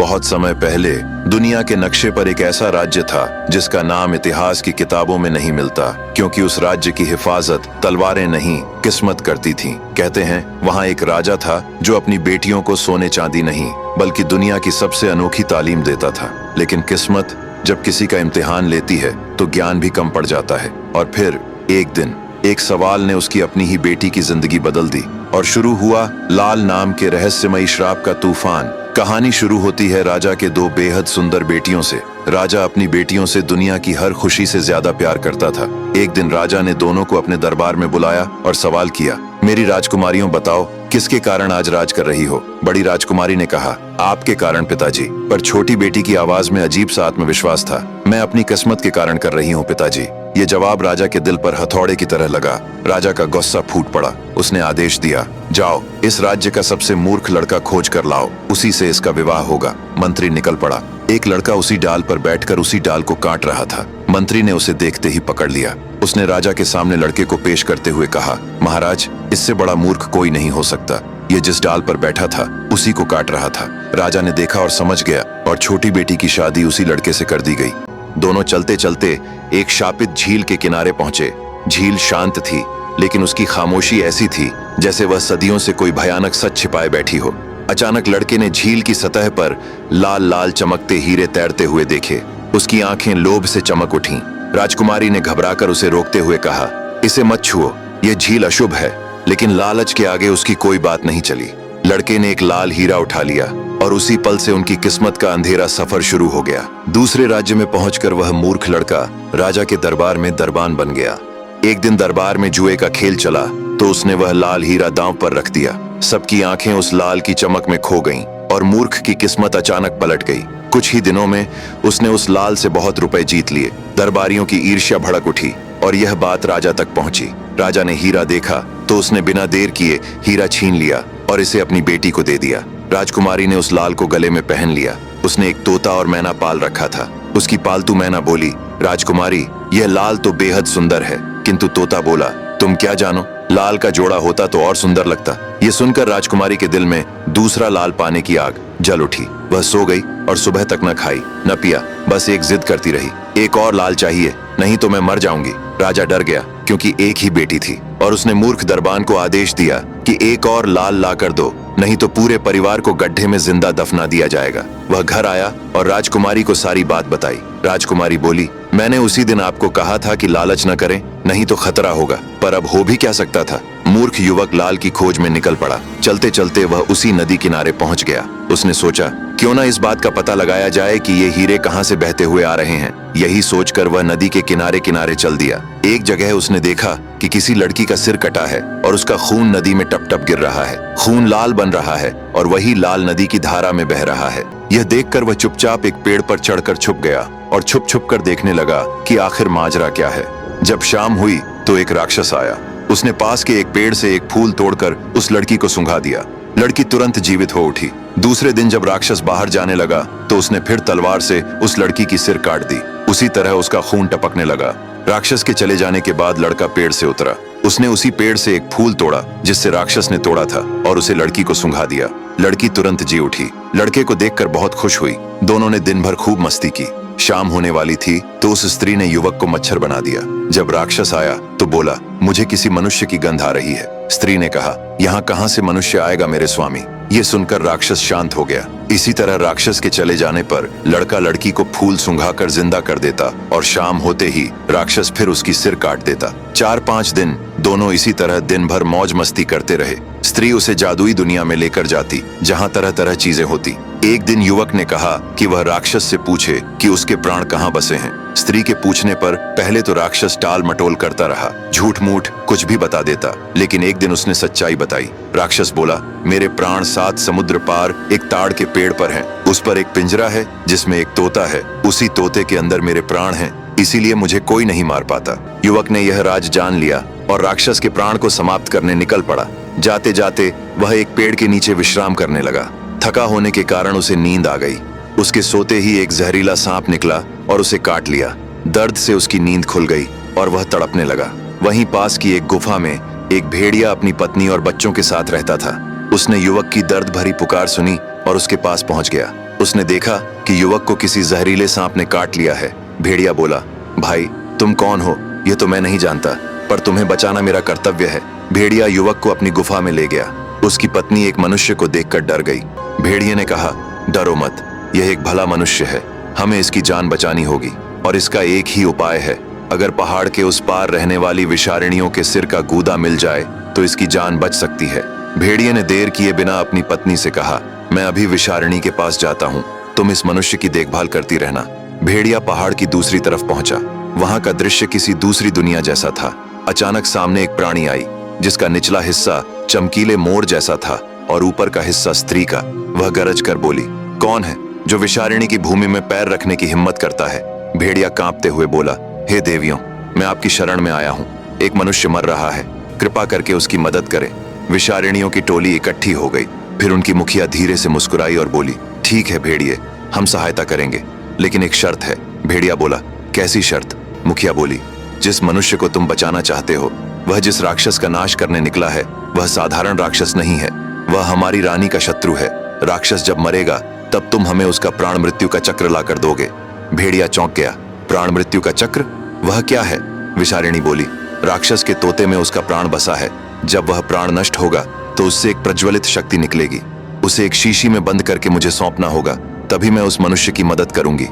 बहुत समय पहले दुनिया के नक्शे पर एक ऐसा राज्य था जिसका नाम इतिहास की किताबों में नहीं मिलता, क्योंकि उस राज्य की हिफाजत तलवारें नहीं किस्मत करती थीं। कहते हैं वहां एक राजा था जो अपनी बेटियों को सोने चांदी नहीं बल्कि दुनिया की सबसे अनोखी तालीम देता था। लेकिन किस्मत जब किसी का इम्तिहान लेती है तो ज्ञान भी कम पड़ जाता है। और फिर एक दिन एक सवाल ने उसकी अपनी ही बेटी की जिंदगी बदल दी और शुरू हुआ लाल नाम के रहस्यमयी श्राप का तूफान। कहानी शुरू होती है राजा के दो बेहद सुंदर बेटियों से। राजा अपनी बेटियों से दुनिया की हर खुशी से ज्यादा प्यार करता था। एक दिन राजा ने दोनों को अपने दरबार में बुलाया और सवाल किया, मेरी राजकुमारियों बताओ किसके कारण आज राज कर रही हो। बड़ी राजकुमारी ने कहा, आपके कारण पिताजी। पर छोटी बेटी की आवाज में अजीब सा आत्मविश्वास था, मैं अपनी किस्मत के कारण कर रही हूँ पिताजी। ये जवाब राजा के दिल पर हथौड़े की तरह लगा। राजा का गुस्सा फूट पड़ा। उसने आदेश दिया, जाओ इस राज्य का सबसे मूर्ख लड़का खोज कर लाओ, उसी से इसका विवाह होगा। मंत्री निकल पड़ा। एक लड़का उसी डाल पर बैठकर उसी डाल को काट रहा था। मंत्री ने उसे देखते ही पकड़ लिया। उसने राजा के सामने लड़के को पेश करते हुए कहा, महाराज इससे बड़ा मूर्ख कोई नहीं हो सकता। ये जिस डाल पर बैठा था उसी को काट रहा था। राजा ने देखा और समझ गया और छोटी बेटी की शादी उसी लड़के से कर दी गई। दोनों चलते चलते एक शापित झील के किनारे पहुंचे। झील शांत थी, लेकिन उसकी खामोशी ऐसी थी जैसे वह सदियों से कोई भयानक सच छिपाए बैठी हो। अचानक लड़के ने झील की सतह पर लाल लाल चमकते हीरे तैरते हुए देखे। उसकी आंखें लोभ से चमक उठीं। राजकुमारी ने घबराकर उसे रोकते हुए कहा, इसे मत छुओ, यह झील अशुभ है। लेकिन लालच के आगे उसकी कोई बात नहीं चली। लड़के ने एक लाल हीरा उठा लिया और उसी पल से उनकी किस्मत का अंधेरा सफर शुरू हो गया। दूसरे राज्य में पहुंचकर वह मूर्ख लड़का राजा के दरबार में दरबान बन गया। एक दिन दरबार में जुए का खेल चला तो उसने वह लाल हीरा दांव पर रख दिया। सबकी आंखें उस लाल की चमक में खो गईं और मूर्ख की किस्मत अचानक पलट गई। कुछ ही दिनों में उसने उस लाल से बहुत रुपए जीत लिए। दरबारियों की ईर्ष्या भड़क उठी और यह बात राजा तक पहुंची। राजा ने हीरा देखा तो उसने बिना देर किए हीरा छीन लिया और इसे अपनी बेटी को दे दिया। राजकुमारी ने उस लाल को गले में पहन लिया। उसने एक तोता और मैना पाल रखा था। उसकी पालतू मैना बोली, राजकुमारी यह लाल तो बेहद सुंदर है। किंतु तोता बोला, तुम क्या जानो, लाल का जोड़ा होता तो और सुंदर लगता। ये सुनकर राजकुमारी के दिल में दूसरा लाल पाने की आग जल उठी। वह सो गई और सुबह तक न खाई न पिया, बस एक जिद करती रही, एक और लाल चाहिए, नहीं तो मैं मर जाऊंगी। राजा डर गया क्योंकि एक ही बेटी थी और उसने मूर्ख दरबान को आदेश दिया कि एक और लाल ला कर दो, नहीं तो पूरे परिवार को गड्ढे में जिंदा दफना दिया जाएगा। वह घर आया और राजकुमारी को सारी बात बताई। राजकुमारी बोली, मैंने उसी दिन आपको कहा था कि लालच न करें, नहीं तो खतरा होगा, पर अब हो भी क्या सकता था। मूर्ख युवक लाल की खोज में निकल पड़ा। चलते चलते वह उसी नदी किनारे पहुंच गया। उसने सोचा, क्यों ना इस बात का पता लगाया जाए कि ये हीरे कहां से बहते हुए आ रहे हैं। यही सोचकर वह नदी के किनारे किनारे चल दिया। एक जगह उसने देखा कि किसी लड़की का सिर कटा है और उसका खून नदी में टप टप गिर रहा है। खून लाल बन रहा है और वही लाल नदी की धारा में बह रहा है। यह देखकर वह चुपचाप एक पेड़ पर चढ़कर छुप गया और छुप छुप कर देखने लगा कि आखिर माजरा क्या है। जब शाम हुई तो एक राक्षस आया। उसने पास के एक पेड़ से एक फूल तोड़कर उस लड़की को सूंघा दिया। लड़की तुरंत जीवित हो उठी। दूसरे दिन जब राक्षस बाहर जाने लगा तो उसने फिर तलवार से उस लड़की की सिर काट दी। उसी तरह उसका खून टपकने लगा। राक्षस के चले जाने के बाद लड़का पेड़ से उतरा। उसने उसी पेड़ से एक फूल तोड़ा जिससे राक्षस ने तोड़ा था और उसे लड़की को सूंघा दिया। लड़की तुरंत जी उठी। लड़के को देखकर बहुत खुश हुई। दोनों ने दिन भर खूब मस्ती की। शाम होने वाली थी तो उस स्त्री ने युवक को मच्छर बना दिया। जब राक्षस आया तो बोला, मुझे किसी मनुष्य की गंध आ रही है। स्त्री ने कहा, यहाँ कहाँ से मनुष्य आएगा मेरे स्वामी। ये सुनकर राक्षस शांत हो गया। इसी तरह राक्षस के चले जाने पर लड़का लड़की को फूल सूंघाकर जिंदा कर देता और शाम होते ही राक्षस फिर उसकी सिर काट देता। 4-5 दिन दोनों इसी तरह दिन भर मौज मस्ती करते रहे। स्त्री उसे जादुई दुनिया में लेकर जाती जहाँ तरह तरह चीजें होती। एक दिन युवक ने कहा कि वह राक्षस से पूछे कि उसके प्राण कहाँ बसे हैं। स्त्री के पूछने पर पहले तो राक्षस टाल मटोल करता रहा, झूठ मूठ कुछ भी बता देता। लेकिन एक दिन उसने सच्चाई बताई। राक्षस बोला, मेरे प्राण 7 समुद्र पार एक ताड़ के पेड़ पर हैं। उस पर एक पिंजरा है जिसमें एक तोता है। उसी तोते के अंदर मेरे प्राण हैं, इसीलिए मुझे कोई नहीं मार पाता। युवक ने यह राज जान लिया और राक्षस के प्राण को समाप्त करने निकल पड़ा। जाते जाते वह एक पेड़ के नीचे विश्राम करने लगा। थका होने के कारण उसे नींद आ गई। उसके सोते ही एक जहरीला सांप निकला और उसे काट लिया। दर्द से उसकी नींद खुल गई और वह तड़पने लगा। वहीं पास की एक गुफा में एक भेड़िया अपनी पत्नी और बच्चों के साथ रहता था। उसने युवक की दर्द भरी पुकार सुनी और उसके पास पहुंच गया। उसने देखा कि युवक को किसी जहरीले सांप ने काट लिया है। भेड़िया बोला, भाई तुम कौन हो ये तो मैं नहीं जानता, पर तुम्हें बचाना मेरा कर्तव्य है। भेड़िया युवक को अपनी गुफा में ले गया। उसकी पत्नी एक मनुष्य को देखकर डर गई। भेड़िए ने कहा, डरो मत, यह एक भला मनुष्य है, हमें इसकी जान बचानी होगी और इसका एक ही उपाय है। अगर पहाड़ के उस पार रहने वाली विषारिणियों के सिर का गूदा मिल जाए तो इसकी जान बच सकती है। भेड़िए ने देर किए बिना अपनी पत्नी से कहा, मैं अभी विषारिणी के पास जाता हूँ, तुम इस मनुष्य की देखभाल करती रहना। भेड़िया पहाड़ की दूसरी तरफ पहुंचा। वहां का दृश्य किसी दूसरी दुनिया जैसा था। अचानक सामने एक प्राणी आई जिसका निचला हिस्सा चमकीले मोर जैसा था और ऊपर का हिस्सा स्त्री का। वह गरज कर बोली, कौन है जो विषारिणी की भूमि में पैर रखने की हिम्मत करता है? भेड़िया कांपते हुए बोला, हे देवियों, मैं आपकी शरण में आया हूँ। एक मनुष्य मर रहा है, कृपा करके उसकी मदद करें। विषारिणियों की टोली इकट्ठी हो गई। फिर उनकी मुखिया धीरे से मुस्कुराई और बोली, ठीक है भेड़िए, हम सहायता करेंगे, लेकिन एक शर्त है। भेड़िया बोला, कैसी शर्त? मुखिया बोली, जिस मनुष्य को तुम बचाना चाहते हो, वह जिस राक्षस का नाश करने निकला है, वह साधारण राक्षस नहीं है, वह हमारी रानी का शत्रु है। राक्षस जब मरेगा तब तुम हमें उसका प्राण मृत्यु का चक्र लाकर दोगे। भेड़िया चौंक गया। प्राण मृत्यु का चक्र? वह क्या है? विषारिणी बोली, राक्षस के तोते में उसका प्राण बसा है। जब वह प्राण नष्ट होगा तो उससे एक प्रज्वलित शक्ति निकलेगी। उसे एक शीशी में बंद करके मुझे सौंपना होगा, तभी मैं उस मनुष्य की मदद करूंगी।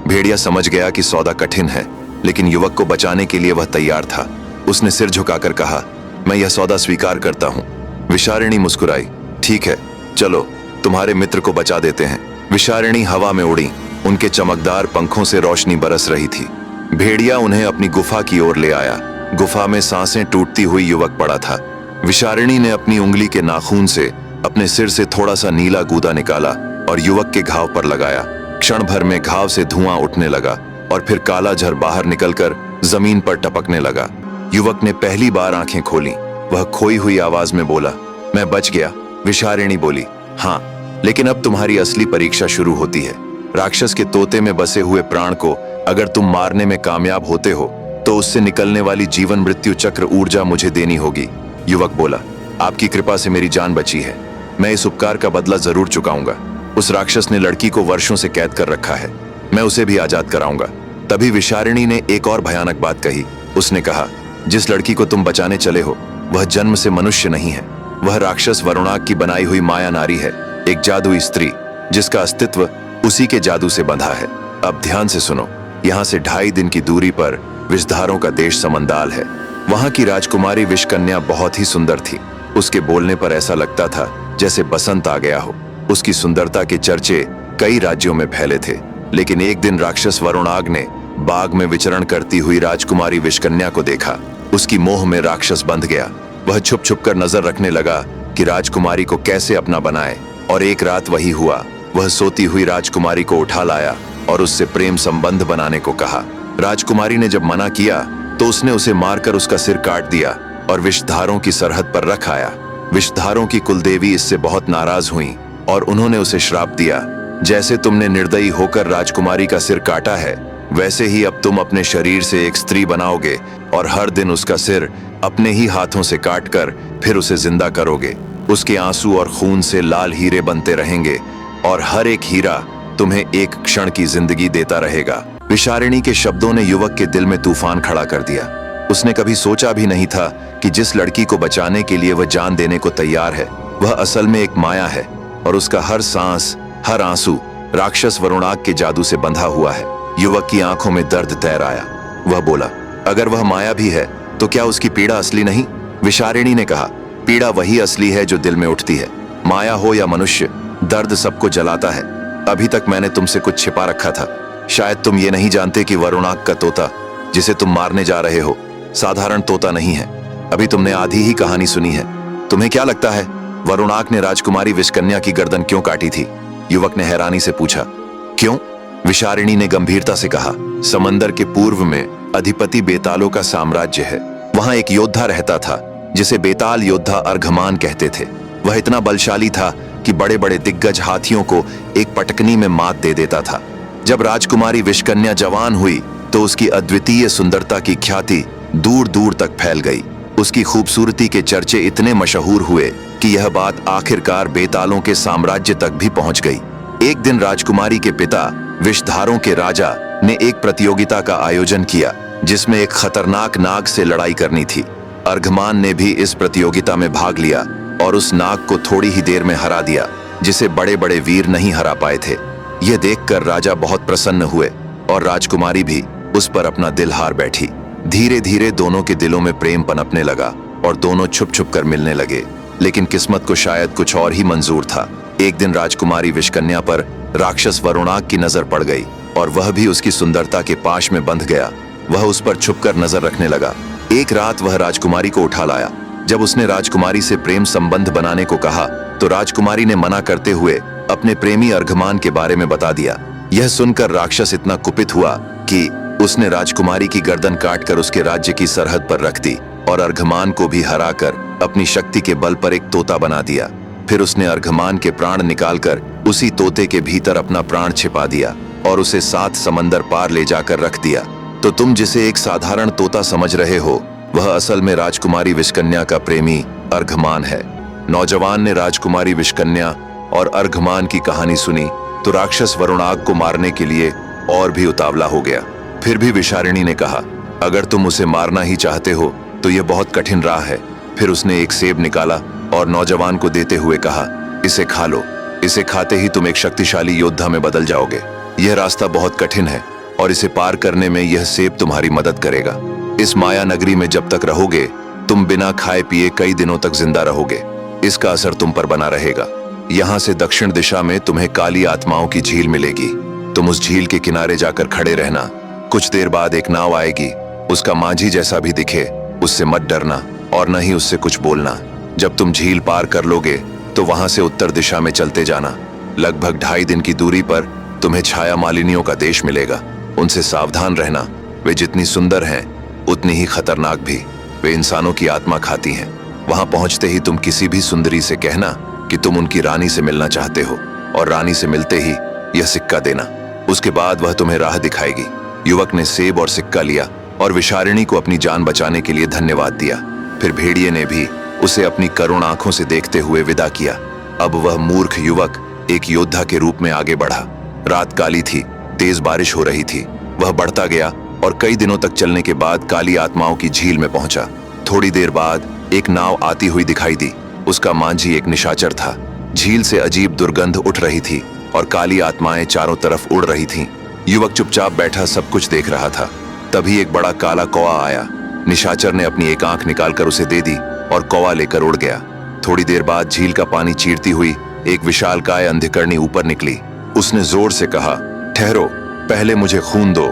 भेड़िया समझ गया कि सौदा कठिन है, लेकिन युवक को बचाने के लिए वह तैयार था। उसने सिर झुकाकर कहा, मैं यह सौदा स्वीकार करता हूँ। विषारिणी मुस्कुराई, ठीक है, चलो तुम्हारे मित्र को बचा देते हैं। विषारिणी हवा में उड़ी। उनके चमकदार पंखों से रोशनी बरस रही थी। भेड़िया उन्हें अपनी गुफा की ओर ले आया। गुफा में सांसें टूटती हुई युवक पड़ा था। विषारिणी ने अपनी उंगली के नाखून से अपने सिर से थोड़ा सा नीला गूदा निकाला और युवक के घाव पर लगाया। क्षण भर में घाव से धुआं उठने लगा और फिर काला झर बाहर निकलकर जमीन पर टपकने लगा। युवक ने पहली बार आंखें खोली। वह खोई हुई आवाज में बोला, मैं बच गया। विषारिणी बोली, हाँ, लेकिन अब तुम्हारी असली परीक्षा शुरू होती है। राक्षस के तोते में बसे हुए प्राण को अगर तुम मारने में कामयाब होते हो तो उससे निकलने वाली जीवन मृत्यु चक्र ऊर्जा मुझे देनी होगी। युवक बोला, आपकी कृपा से मेरी जान बची है, मैं इस उपकार का बदला जरूर चुकाऊंगा। उस राक्षस ने लड़की को वर्षों से कैद कर रखा है, मैं उसे भी आजाद कराऊंगा। तभी विषारिणी ने एक और भयानक बात कही। उसने कहा, जिस लड़की को तुम बचाने चले हो वह जन्म से मनुष्य नहीं है, वह राक्षस वरुणाग की बनाई हुई माया नारी है, एक जादुई स्त्री जिसका अस्तित्व उसी के जादू से बंधा है। अब ध्यान से सुनो, यहाँ से 2.5 दिन की दूरी पर विषधारों का देश समंदाल है। वहां की राजकुमारी विषकन्या बहुत ही सुंदर थी। उसके बोलने पर ऐसा लगता था जैसे बसंत आ गया हो। उसकी सुंदरता के चर्चे कई राज्यों में फैले थे। लेकिन एक दिन राक्षस वरुणाग ने बाग में विचरण करती हुई राजकुमारी विषकन्या को देखा। उसकी मोह में राक्षस बंध गया। वह छुप छुप कर नजर रखने लगा कि राजकुमारी को कैसे अपना बनाए, और एक रात वही हुआ। वह सोती हुई राजकुमारी को उठा लाया और उससे प्रेम संबंध बनाने को कहा। राजकुमारी ने जब मना किया तो उसने उसे मारकर उसका सिर काट दिया और विषधारों की सरहद पर रख आया। विषधारों की कुलदेवी इससे बहुत नाराज हुई और उन्होंने उसे श्राप दिया, जैसे तुमने निर्दयी होकर राजकुमारी का सिर काटा है, वैसे ही अब तुम अपने शरीर से एक स्त्री बनाओगे और हर दिन उसका सिर अपने ही हाथों से काटकर फिर उसे जिंदा करोगे। उसके आंसू और खून से लाल हीरे बनते रहेंगे और हर एक हीरा तुम्हें एक क्षण की जिंदगी देता रहेगा। विषारिणी के शब्दों ने युवक के दिल में तूफान खड़ा कर दिया। उसने कभी सोचा भी नहीं था कि जिस लड़की को बचाने के लिए वह जान देने को तैयार है, वह असल में एक माया है और उसका हर सांस, हर आंसू राक्षस वरुणाग के जादू से बंधा हुआ है। युवक की आंखों में दर्द तैर आया। वह बोला, अगर वह माया भी है तो क्या उसकी पीड़ा असली नहीं? विषारिणी ने कहा, पीड़ा वही असली है जो दिल में उठती है। माया हो या मनुष्य, दर्द सबको जलाता है। अभी तक मैंने तुमसे कुछ छिपा रखा था। शायद तुम ये नहीं जानते कि वरुणाग का तोता जिसे तुम मारने जा रहे हो साधारण तोता नहीं है। अभी तुमने आधी ही कहानी सुनी है। तुम्हें क्या लगता है वरुणाग ने राजकुमारी विषकन्या की गर्दन क्यों काटी थी? युवक ने हैरानी से पूछा। क्यों? विषारिणी ने गंभीरता से कहा, समंदर के पूर्व में अधिपति बेतालों का साम्राज्य है। वहां एक योद्धा रहता था जिसे बेताल योद्धा अर्घमान कहते थे। वह इतना बलशाली था कि बड़े बड़े दिग्गज हाथियों को एक पटकनी में मात दे देता था। जब राजकुमारी विषकन्या जवान हुई तो उसकी अद्वितीय सुंदरता की ख्याति दूर दूर तक फैल गई। उसकी खूबसूरती के चर्चे इतने मशहूर हुए कि यह बात आखिरकार बेतालों के साम्राज्य तक भी पहुंच गई। एक दिन राजकुमारी के पिता विषधारों के राजा ने एक प्रतियोगिता का आयोजन किया जिसमें एक खतरनाक नाग से लड़ाई करनी थी। अर्घमान ने भी इस प्रतियोगिता में भाग लिया और उस नाग को थोड़ी ही देर में हरा दिया जिसे बड़े बड़े वीर नहीं हरा पाए थे। यह देखकर राजा बहुत प्रसन्न हुए और राजकुमारी भी उस पर अपना दिल हार बैठी। धीरे धीरे दोनों के दिलों में प्रेम पनपने लगा और दोनों छुप छुप कर मिलने लगे। लेकिन किस्मत को शायद कुछ और ही मंजूर था। एक दिन राजकुमारी विषकन्या पर राक्षस वरुणाग की नजर पड़ गई और वह भी उसकी सुंदरता के पाश में बंध गया। वह उस पर छुपकर नजर रखने लगा। एक रात वह राजकुमारी को उठा लाया। जब उसने राजकुमारी से प्रेम संबंध बनाने को कहा तो राजकुमारी ने मना करते हुए अपने प्रेमी अर्घमान के बारे में बता दिया। यह सुनकर राक्षस इतना कुपित हुआ कि उसने राजकुमारी की गर्दन काटकर उसके राज्य की सरहद पर रख दी और अर्घमान को भी हराकर अपनी शक्ति के बल पर एक तोता बना दिया। फिर उसने अर्घमान के प्राण निकालकर उसी तोते के भीतर अपना प्राण छिपा दिया और उसे 7 समंदर पार ले जाकर रख दिया। तो तुम जिसे एक साधारण तोता समझ रहे हो वह असल में राजकुमारी विषकन्या का प्रेमी अर्घमान है। नौजवान ने राजकुमारी विषकन्या और अर्घमान की कहानी सुनी तो राक्षस वरुणाग को मारने के लिए और भी उतावला हो गया। फिर भी विषारिणी ने कहा, अगर तुम उसे मारना ही चाहते हो तो यह बहुत कठिन राह है। फिर उसने एक सेब निकाला और नौजवान को देते हुए कहा, इसे खा लो। इसे खाते ही तुम एक शक्तिशाली योद्धा में बदल जाओगे। यह रास्ता बहुत कठिन है और इसे पार करने में यह सेब तुम्हारी मदद करेगा। इस माया नगरी में जब तक रहोगे तुम बिना खाए पिए कई दिनों तक जिंदा रहोगे। इसका असर तुम पर बना रहेगा। यहाँ से दक्षिण दिशा में तुम्हें काली आत्माओं की झील मिलेगी। तुम उस झील के किनारे जाकर खड़े रहना। कुछ देर बाद एक नाव आएगी। उसका माझी जैसा भी दिखे उससे मत डरना और न ही उससे कुछ बोलना। जब तुम झील पार कर लोगे तो वहां से उत्तर दिशा में चलते जाना। लगभग 2.5 दिन की दूरी पर तुम्हें छाया मालिनियों का देश मिलेगा। उनसे सावधान रहना। वे जितनी सुंदर हैं उतनी ही खतरनाक भी। वे इंसानों की आत्मा खाती हैं। वहां पहुंचते ही तुम किसी भी सुंदरी से कहना कि तुम उनकी रानी से मिलना चाहते हो और रानी से मिलते ही यह सिक्का देना। उसके बाद वह तुम्हें राह दिखाएगी। युवक ने सेब और सिक्का लिया और विषारिणी को अपनी जान बचाने के लिए धन्यवाद दिया। फिर भेड़िए ने भी उसे अपनी करुण आंखों से देखते हुए विदा किया। अब वह मूर्ख युवक एक योद्धा के रूप में आगे बढ़ा। रात काली थी, तेज बारिश हो रही थी। वह बढ़ता गया और कई दिनों तक चलने के बाद काली आत्माओं की झील में पहुंचा। थोड़ी देर बाद एक नाव आती हुई दिखाई दी। उसका मांझी एक निशाचर था। झील से अजीब दुर्गंध उठ रही थी और काली आत्माएं चारों तरफ उड़ रही थीं। युवक चुपचाप बैठा सब कुछ देख रहा था। तभी एक बड़ा काला कौवा आया। निशाचर ने अपनी एक आंख निकालकर उसे दे दी और कौवा लेकर उड़ गया। थोड़ी देर बाद झील का पानी चीरती हुई एक विशालकाय अंधकरणी ऊपर निकली। उसने जोर से कहा, ठहरो, पहले मुझे खून दो,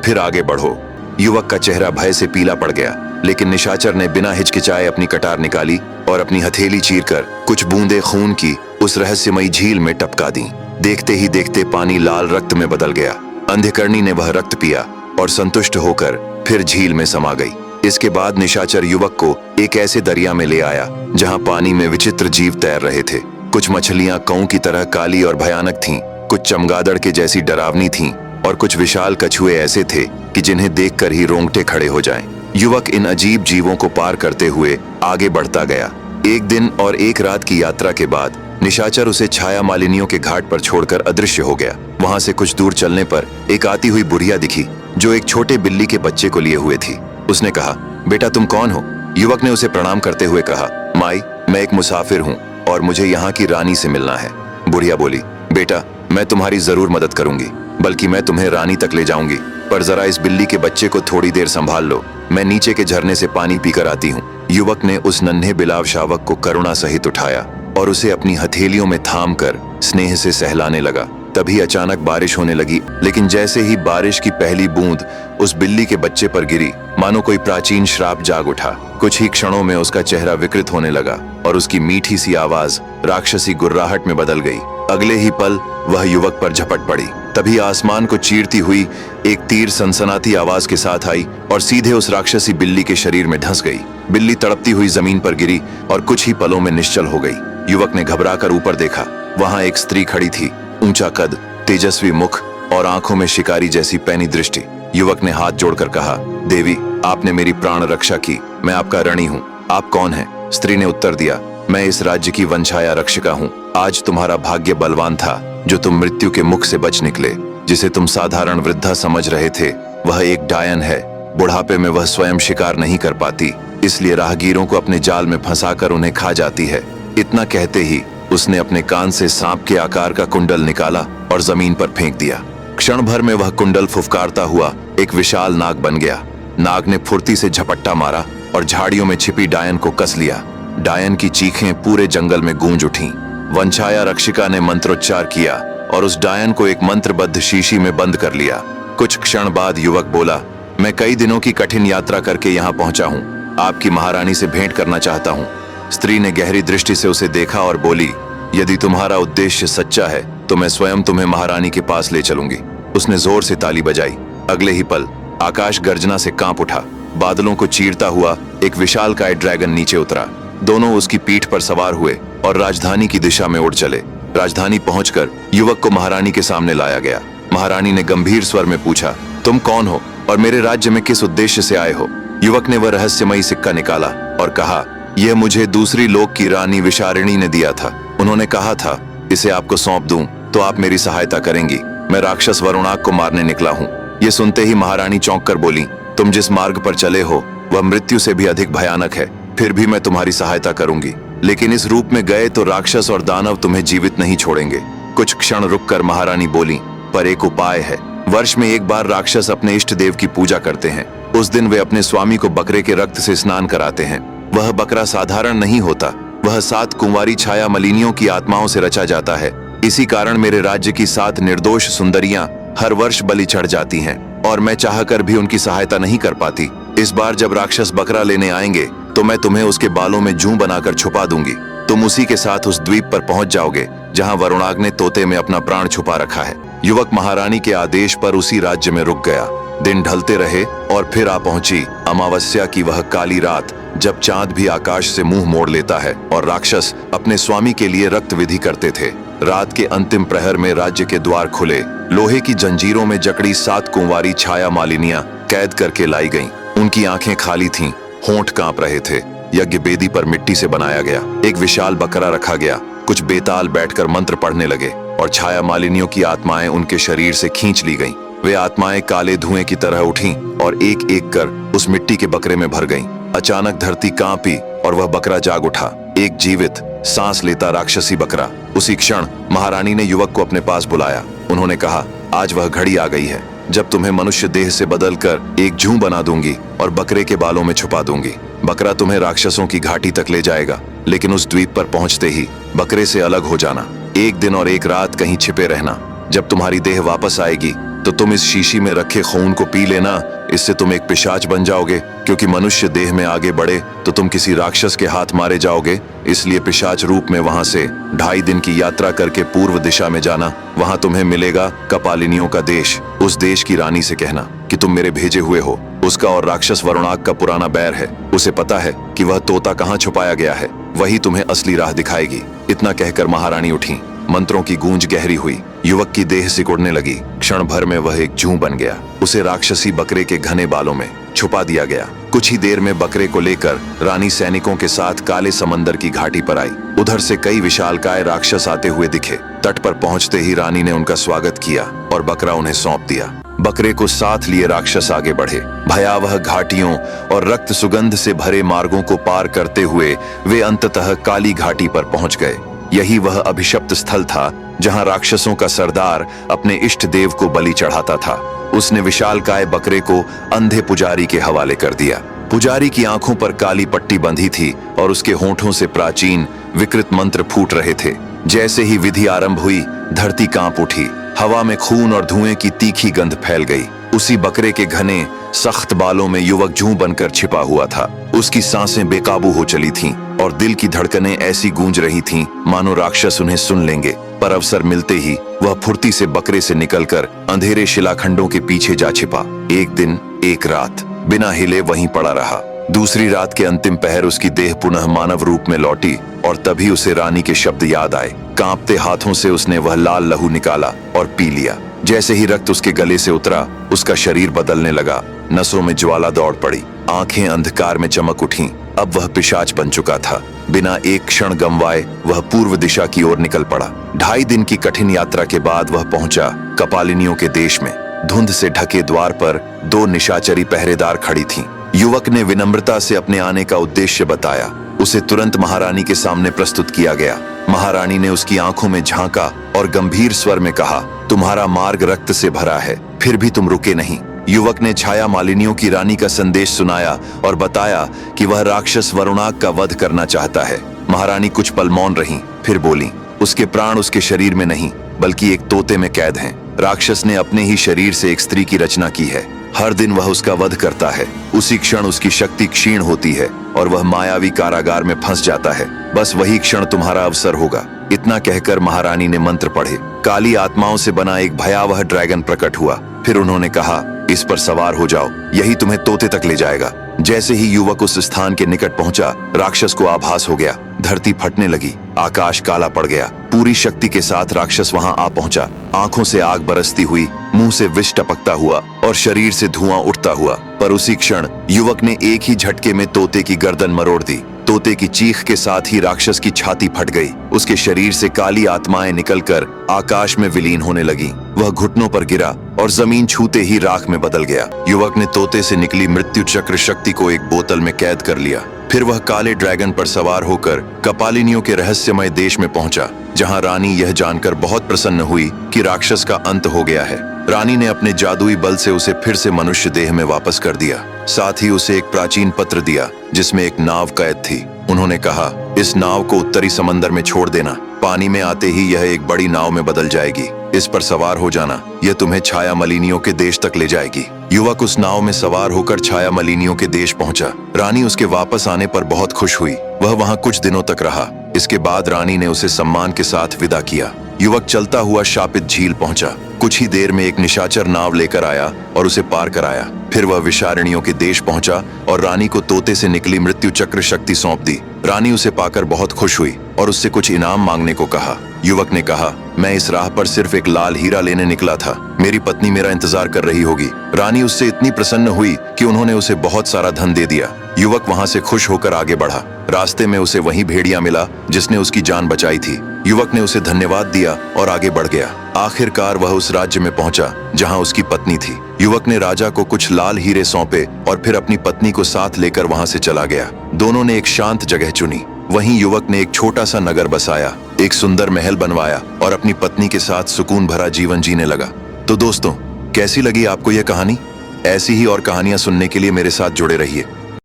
फिर आगे बढ़ो। युवक का चेहरा भय से पीला पड़ गया, लेकिन निशाचर ने बिना हिचकिचाए अपनी कटार निकाली और अपनी हथेली चीरकर कुछ बूंदे खून की उस रहस्यमयी झील में टपका दी। देखते ही देखते पानी लाल रक्त में बदल गया। अंधकरणी ने वह रक्त पिया और संतुष्ट होकर फिर झील में समा गई। इसके बाद निशाचर युवक को एक ऐसे दरिया में ले आया जहां पानी में विचित्र जीव तैर रहे थे। कुछ मछलियां कौं की तरह काली और भयानक थीं, कुछ चमगादड़ के जैसी डरावनी थीं और कुछ विशाल कछुए ऐसे थे कि जिन्हें देखकर ही रोंगटे खड़े हो जाएं। युवक इन अजीब जीवों को पार करते हुए आगे बढ़ता गया। एक दिन और एक रात की यात्रा के बाद निशाचर उसे छाया मालिनियों के घाट पर छोड़कर अदृश्य हो गया। वहां से कुछ दूर चलने पर एक आती हुई बुढ़िया दिखी जो एक छोटे बिल्ली के बच्चे को लिए हुए थी। उसने कहा, बेटा तुम कौन हो? युवक ने उसे प्रणाम करते हुए कहा, माई, मैं एक मुसाफिर हूँ और मुझे यहाँ की रानी से मिलना है। बुढ़िया बोली, बेटा मैं तुम्हारी जरूर मदद करूंगी, बल्कि मैं तुम्हें रानी तक ले जाऊंगी, पर जरा इस बिल्ली के बच्चे को थोड़ी देर संभाल लो। मैं नीचे के झरने से पानी पीकर आती हूँ। युवक ने उस नन्हे बिलाव शावक को करुणा सहित उठाया और उसे अपनी हथेलियों में थाम कर स्नेह से सहलाने लगा। तभी अचानक बारिश होने लगी, लेकिन जैसे ही बारिश की पहली बूंद उस बिल्ली के बच्चे पर गिरी, मानो कोई प्राचीन श्राप जाग उठा। कुछ ही क्षणों में उसका चेहरा विकृत होने लगा और उसकी मीठी सी आवाज राक्षसी गुर्राहट में बदल गई। अगले ही पल वह युवक पर झपट पड़ी। तभी आसमान को चीरती हुई एक तीर सनसनाती आवाज के साथ आई और सीधे उस राक्षसी बिल्ली के शरीर में धंस गई। बिल्ली तड़पती हुई जमीन पर गिरी और कुछ ही पलों में निश्चल हो गई। युवक ने घबराकर ऊपर देखा। वहां एक स्त्री खड़ी थी, ऊंचा कद, तेजस्वी मुख और आंखों में शिकारी जैसी पैनी दृष्टि। युवक ने हाथ जोड़कर कहा, देवी, आपने मेरी प्राण रक्षा की, मैं आपका ऋणी हूँ। आप कौन हैं? स्त्री ने उत्तर दिया, मैं इस राज्य की वंशाया रक्षिका हूँ। आज तुम्हारा भाग्य बलवान था जो तुम मृत्यु के मुख से बच निकले। जिसे तुम साधारण वृद्धा समझ रहे थे, वह एक डायन है। बुढ़ापे में वह स्वयं शिकार नहीं कर पाती, इसलिए राहगीरों को अपने जाल में फंसाकर उन्हें खा जाती है। इतना कहते ही उसने अपने कान से सांप के आकार का कुंडल निकाला और जमीन पर फेंक दिया। क्षण भर में वह कुंडल फुफकारता हुआ एक विशाल नाग बन गया। नाग ने फुर्ती से झपट्टा मारा और झाड़ियों में छिपी डायन को कस लिया। डायन की चीखें पूरे जंगल में गूंज उठीं। वंशाया रक्षिका ने मंत्रोच्चार किया और उस डायन को एक मंत्रबद्ध शीशी में बंद कर लिया। कुछ क्षण बाद युवक बोला, मैं कई दिनों की कठिन यात्रा करके यहाँ पहुंचा हूँ। आपकी महारानी से भेंट करना चाहता हूँ। स्त्री ने गहरी दृष्टि से उसे देखा और बोली, यदि तुम्हारा उद्देश्य सच्चा है तो मैं स्वयं तुम्हें महारानी के पास ले चलूंगी। उसने जोर से ताली बजाई। अगले ही पल आकाश गर्जना से कांप उठा। बादलों को चीरता हुआ एक विशालकाय ड्रैगन नीचे उतरा। दोनों उसकी पीठ पर सवार हुए और राजधानी की दिशा में उड़ चले। राजधानी पहुंचकर युवक को महारानी के सामने लाया गया। महारानी ने गंभीर स्वर में पूछा, तुम कौन हो और मेरे राज्य में किस उद्देश्य से आए हो? युवक ने वह रहस्यमयी सिक्का निकाला और कहा, यह मुझे दूसरी लोक की रानी विशारिणी ने दिया था। उन्होंने कहा था इसे आपको सौंप दूं तो आप मेरी सहायता करेंगी। मैं राक्षस वरुणाग को मारने निकला हूँ। ये सुनते ही महारानी चौंक कर बोली, तुम जिस मार्ग पर चले हो वह मृत्यु से भी अधिक भयानक है। फिर भी मैं तुम्हारी सहायता करूंगी, लेकिन इस रूप में गए तो राक्षस और दानव तुम्हें जीवित नहीं छोड़ेंगे। कुछ क्षण रुककर महारानी बोली, पर एक उपाय है। वर्ष में एक बार राक्षस अपने इष्ट देव की पूजा करते हैं। उस दिन वे अपने स्वामी को बकरे के रक्त से स्नान कराते हैं। वह बकरा साधारण नहीं होता, वह 7 कुंवारी छाया मलिनियों की आत्माओं से रचा जाता है। इसी कारण मेरे राज्य की 7 निर्दोष सुंदरियां हर वर्ष बलि चढ़ जाती हैं और मैं चाहकर भी उनकी सहायता नहीं कर पाती। इस बार जब राक्षस बकरा लेने आएंगे तो मैं तुम्हें उसके बालों में जूं बनाकर छुपा दूंगी। तुम उसी के साथ उस द्वीप पर पहुंच जाओगे जहां वरुणाग ने तोते में अपना प्राण छुपा रखा है। युवक महारानी के आदेश पर उसी राज्य में रुक गया। दिन ढलते रहे और फिर आ पहुंची अमावस्या की वह काली रात, जब चांद भी आकाश से मुंह मोड़ लेता है और राक्षस अपने स्वामी के लिए रक्त विधि करते थे। रात के अंतिम प्रहर में राज्य के द्वार खुले। लोहे की जंजीरों में जकड़ी 7 कुंवारी छाया मालिनियां कैद करके लाई गईं। उनकी आंखें खाली थीं, होंठ कांप रहे थे। यज्ञ वेदी पर मिट्टी से बनाया गया एक विशाल बकरा रखा गया। कुछ बेताल बैठकर मंत्र पढ़ने लगे और छाया मालिनियों की आत्माएं उनके शरीर से खींच ली गईं। वे आत्माएं काले धुएं की तरह उठीं और एक एक कर उस मिट्टी के बकरे में भर गईं। अचानक धरती कांपी और वह बकरा जाग उठा, एक जीवित सांस लेता राक्षसी बकरा। उसी क्षण महारानी ने युवक को अपने पास बुलाया। उन्होंने कहा, आज वह घड़ी आ गई है जब तुम्हें मनुष्य देह से बदलकर एक जूं बना दूंगी और बकरे के बालों में छुपा दूंगी। बकरा तुम्हें राक्षसों की घाटी तक ले जाएगा, लेकिन उस द्वीप पर पहुंचते ही बकरे से अलग हो जाना। एक दिन और एक रात कहीं छिपे रहना। जब तुम्हारी देह वापस आएगी तो तुम इस शीशी में रखे खून को पी लेना। इससे तुम एक पिशाच बन जाओगे, क्योंकि मनुष्य देह में आगे बढ़े तो तुम किसी राक्षस के हाथ मारे जाओगे। इसलिए पिशाच रूप में वहां से 2.5 दिन की यात्रा करके पूर्व दिशा में जाना। वहां तुम्हें मिलेगा कपालिनियों का देश। उस देश की रानी से कहना कि तुम मेरे भेजे हुए हो। उसका और राक्षस वरुणाग का पुराना बैर है। उसे पता है कि वह तोता कहाँ छुपाया गया है। वही तुम्हें असली राह दिखाएगी। इतना कहकर महारानी उठी। मंत्रों की गूंज गहरी हुई। युवक की देह सिकुड़ने लगी। क्षण भर में वह एक जूं बन गया। उसे राक्षसी बकरे के घने बालों में छुपा दिया गया। कुछ ही देर में बकरे को लेकर रानी सैनिकों के साथ काले समंदर की घाटी पर आई। उधर से कई विशालकाय राक्षस आते हुए दिखे। तट पर पहुंचते ही रानी ने उनका स्वागत किया और बकरा उन्हें सौंप दिया। बकरे को साथ लिए राक्षस आगे बढ़े। भयावह घाटियों और रक्त सुगंध से भरे मार्गों को पार करते हुए वे अंततः काली घाटी पर पहुंच गए। यही वह अभिशप्त स्थल था जहां राक्षसों का सरदार अपने इष्ट देव को बलि चढ़ाता था। उसने विशालकाय बकरे को अंधे पुजारी के हवाले कर दिया। पुजारी की आंखों पर काली पट्टी बंधी थी और उसके होठों से प्राचीन विकृत मंत्र फूट रहे थे। जैसे ही विधि आरंभ हुई, धरती कांप उठी। हवा में खून और धुएं की तीखी गंध फैल गई। उसी बकरे के घने सख्त बालों में युवक जूं बनकर छिपा हुआ था। उसकी सांसें बेकाबू हो चली थीं और दिल की धड़कनें ऐसी गूंज रही थीं मानो राक्षस उन्हें सुन लेंगे। पर अवसर मिलते ही वह फुर्ती से बकरे से निकलकर अंधेरे शिलाखंडों के पीछे जा छिपा। एक दिन एक रात बिना हिले वहीं पड़ा रहा। दूसरी रात के अंतिम पहर उसकी देह पुनः मानव रूप में लौटी और तभी उसे रानी के शब्द याद आए। कांपते हाथों से उसने वह लाल लहू निकाला और पी लिया। जैसे ही रक्त उसके गले से उतरा, उसका शरीर बदलने लगा। नसों में ज्वाला दौड़ पड़ी। आंखें अंधकार में चमक उठीं। अब वह पिशाच बन चुका था। बिना एक क्षण गंवाए वह पूर्व दिशा की ओर निकल पड़ा। 2.5 दिन की कठिन यात्रा के बाद वह पहुंचा कपालिनियों के देश में। धुंध से ढके द्वार पर 2 निशाचरी पहरेदार खड़ी थीं। युवक ने विनम्रता से अपने आने का उद्देश्य बताया। उसे तुरंत महारानी के सामने प्रस्तुत किया गया। महारानी ने उसकी आंखों में झांका और गंभीर स्वर में कहा, तुम्हारा मार्ग रक्त से भरा है, फिर भी तुम रुके नहीं। युवक ने छाया मालिनियों की रानी का संदेश सुनाया और बताया कि वह राक्षस वरुणाग का वध करना चाहता है। महारानी कुछ पल मौन रहीं, फिर बोली, उसके प्राण उसके शरीर में नहीं बल्कि एक तोते में कैद हैं। राक्षस ने अपने ही शरीर से एक स्त्री की रचना की है। हर दिन वह उसका वध करता है। उसी क्षण उसकी शक्ति क्षीण होती है और वह मायावी कारागार में फंस जाता है। बस वही क्षण तुम्हारा अवसर होगा। इतना कहकर महारानी ने मंत्र पढ़े। काली आत्माओं से बना एक भयावह ड्रैगन प्रकट हुआ। फिर उन्होंने कहा, इस पर सवार हो जाओ, यही तुम्हें तोते तक ले जाएगा। जैसे ही युवक उस स्थान के निकट पहुंचा, राक्षस को आभास हो गया। धरती फटने लगी, आकाश काला पड़ गया। पूरी शक्ति के साथ राक्षस वहां आ पहुंचा। आंखों से आग बरसती हुई, मुंह से विष टपकता हुआ और शरीर से धुआं उठता हुआ। पर उसी क्षण युवक ने एक ही झटके में तोते की गर्दन मरोड़ दी। तोते की चीख के साथ ही राक्षस की छाती फट गई। उसके शरीर से काली आत्माएं निकलकर आकाश में विलीन होने लगी। वह घुटनों पर गिरा और जमीन छूते ही राख में बदल गया। युवक ने तोते से निकली मृत्यु चक्र शक्ति को एक बोतल में कैद कर लिया। फिर वह काले ड्रैगन पर सवार होकर कपालिनियों के रहस्यमय देश में पहुंचा, जहां रानी यह जानकर बहुत प्रसन्न हुई कि राक्षस का अंत हो गया है। रानी ने अपने जादुई बल से उसे फिर से मनुष्य देह में वापस कर दिया। साथ ही उसे एक प्राचीन पत्र दिया जिसमें एक नाव कैद थी। उन्होंने कहा, इस नाव को उत्तरी समंदर में छोड़ देना। पानी में आते ही यह एक बड़ी नाव में बदल जाएगी। इस पर सवार हो जाना, यह तुम्हें छाया मलिनियों के देश तक ले जाएगी। युवक उस नाव में सवार होकर छाया मलिनियों के देश पहुंचा। रानी उसके वापस आने पर बहुत खुश हुई। वह वहां कुछ दिनों तक रहा। इसके बाद रानी ने उसे सम्मान के साथ विदा किया। युवक चलता हुआ शापित झील पहुंचा। कुछ ही देर में एक निशाचर नाव लेकर आया और उसे पार कराया। फिर वह विषारिणियों के देश पहुंचा और रानी को तोते से निकली मृत्यु चक्र शक्ति सौंप दी। रानी उसे पाकर बहुत खुश हुई और उससे कुछ इनाम मांगने को कहा। युवक ने कहा, मैं इस राह पर सिर्फ एक लाल हीरा लेने निकला था। मेरी पत्नी मेरा इंतजार कर रही होगी। रानी उससे इतनी प्रसन्न हुई कि उन्होंने उसे बहुत सारा धन दे दिया। युवक वहां से खुश होकर आगे बढ़ा। रास्ते में उसे वही भेड़िया मिला जिसने उसकी जान बचाई थी। युवक ने उसे धन्यवाद दिया और आगे बढ़ गया। आखिरकार वह उस राज्य में पहुंचा जहां उसकी पत्नी थी। युवक ने राजा को कुछ लाल हीरे सौंपे और फिर अपनी पत्नी को साथ लेकर वहां से चला गया। दोनों ने एक शांत जगह चुनी। वहीं युवक ने एक छोटा सा नगर बसाया, एक सुंदर महल बनवाया और अपनी पत्नी के साथ सुकून भरा जीवन जीने लगा। तो दोस्तों, कैसी लगी आपको यह कहानी? ऐसी ही और कहानियां सुनने के लिए मेरे साथ जुड़े रहिए।